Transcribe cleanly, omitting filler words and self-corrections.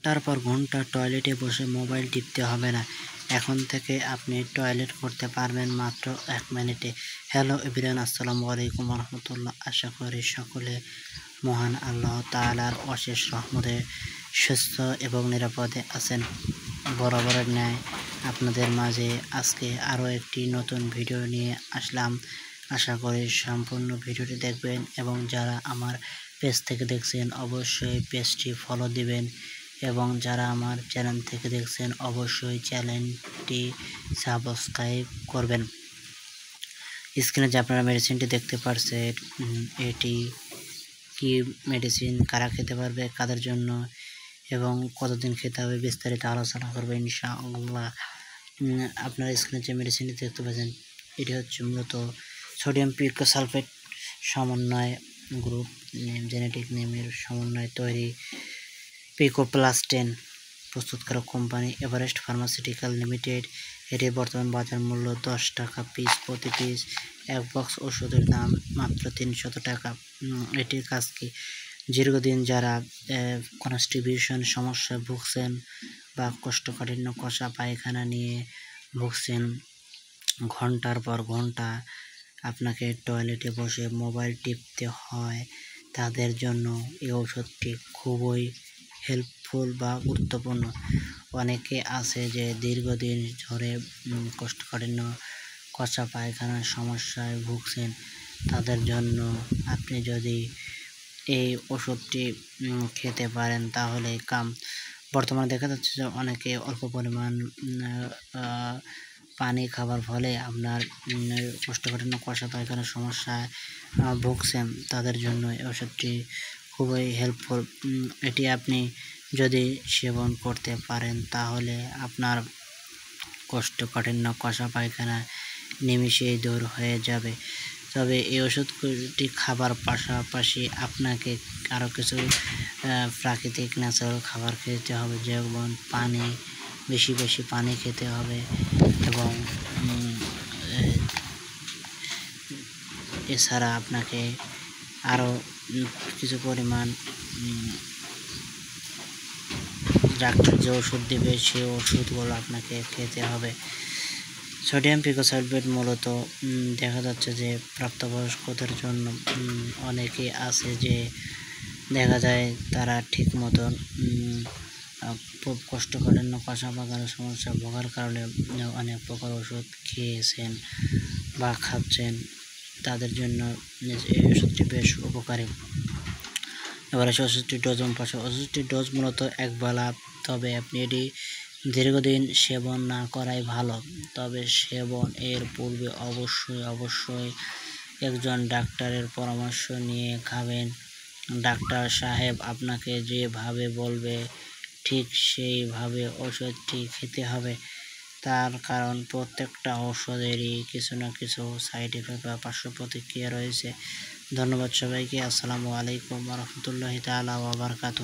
ঘন্টার পর ঘন্টা টয়লেটে বসে মোবাইল টিপতে হবে না। এখন থেকে আপনি টয়লেট করতে পারবেন মাত্র 1 মিনিটে। হ্যালো এভরিওয়ান, আসসালামু আলাইকুম ওয়া রাহমাতুল্লাহ। আশা করি সকলে মহান আল্লাহ তাআলার অশেষ রহমতে সুস্থ এবং নিরাপদে আছেন। বরাবরের ন্যায় আপনাদের মাঝে আজকে আরও একটি নতুন ভিডিও নিয়ে আসলাম। আশা করি সম্পূর্ণ ভিডিওটি দেখবেন এবং যারা আমার পেজ থেকে দেখছেন অবশ্যই পেজটি ফলো দিবেন এবং যারা আমার চ্যানেল থেকে দেখছেন অবশ্যই চ্যানেলটি সাবস্ক্রাইব করবেন। স্ক্রিনে যে আপনারা মেডিসিনটি দেখতে পাচ্ছেন, এটি কি মেডিসিন, কারা খেতে পারবে, কাদের জন্য এবং কতদিন খেতে হবে বিস্তারিত আলোচনা করবে ইনশাআল্লাহ। আপনারা স্ক্রিনে যে মেডিসিনটি দেখতে পাচ্ছেন এটি হচ্ছে মূলত সোডিয়াম পিকোসালফেট সমন্বয় গ্রুপ জেনেটিক নেমের সমন্বয়ে তৈরি পিকোপ্লাস্টেন প্রস্তুতকারক কোম্পানি এভারেস্ট ফার্মাসিউটিক্যাল লিমিটেড। এটির বর্তমান বাজার মূল্য 10 টাকা পিস প্রতি পিস। এক বক্স ওষুধের দাম মাত্র 300 টাকা। এটির কাজ কি? দীর্ঘদিন যারা কনস্টিটিউশন সমস্যায় ভুগছেন বা কোষ্ঠকাঠিন্য কষা পায়খানা নিয়ে ভুগছেন, ঘন্টার পর ঘন্টা আপনাকে টয়লেটে বসে মোবাইল টিপতে হয়, তাদের জন্য এই ওষুধটি খুবই হেল্পফুল বা গুরুত্বপূর্ণ। অনেকে আছে যে দীর্ঘদিন ধরে কোষ্ঠকাঠিন্য কষা পায়খানার সমস্যায় ভুগছেন, তাদের জন্য আপনি যদি এই ওষুধটি খেতে পারেন তাহলে বর্তমানে দেখা যাচ্ছে যে অনেকে অল্প পরিমাণ পানি খাবার ফলে আপনার কোষ্ঠকাঠিন্য কষা পায়খানার সমস্যায় ভুগছেন, তাদের জন্য এই ওষুধটি খুবই হেল্পফুল। এটি আপনি যদি সেবন করতে পারেন তাহলে আপনার কোষ্ঠকাঠিন্য কষা পায়খানা নিমিষেই দূর হয়ে যাবে। তবে এই ওষুধটি খাবার পাশাপাশি আপনাকে আরও কিছু প্রাকৃতিক ন্যাচারাল খাবার খেতে হবে, যেমন পানি, বেশি বেশি পানি খেতে হবে এবং এছাড়া আপনাকে আরও কিছু পরিমাণ ডাক্তার যে ওষুধ দেবে সেই ওষুধগুলো আপনাকে খেতে হবে। সোডিয়াম পিকোসালফেট মূলত দেখা যাচ্ছে যে প্রাপ্তবয়স্কদের জন্য অনেকে আছে যে দেখা যায় তারা ঠিক মতন খুব কোষ্ঠকাঠিন্য কষা পায়খানার সমস্যা ভোগার কারণে অনেক প্রকার ওষুধ খেয়েছেন বা খাচ্ছেন, তাদের জন্য এই ওষুধটি বেশ উপকারী। এবার আসে ওষুধটির ডোজ এবং পাশে। ওষুধটির ডোজ মূলত একবেলা, তবে আপনি এটি দীর্ঘদিন সেবন না করাই ভালো। তবে সেবন এর পূর্বে অবশ্যই একজন ডাক্তারের পরামর্শ নিয়ে খাবেন। ডাক্তার সাহেব আপনাকে যেভাবে বলবে ঠিক সেইভাবে ওষুধটি খেতে হবে, তার কারণ প্রত্যেকটা ওষুধেরই কিছু না কিছু সাইড এফেক্ট বা পার্শ্ব প্রতিক্রিয়া রয়েছে। ধন্যবাদ সবাইকে। আসসালামু আলাইকুম ওয়া রাহমাতুল্লাহি তাআলা ওয়া বারাকাতুহু।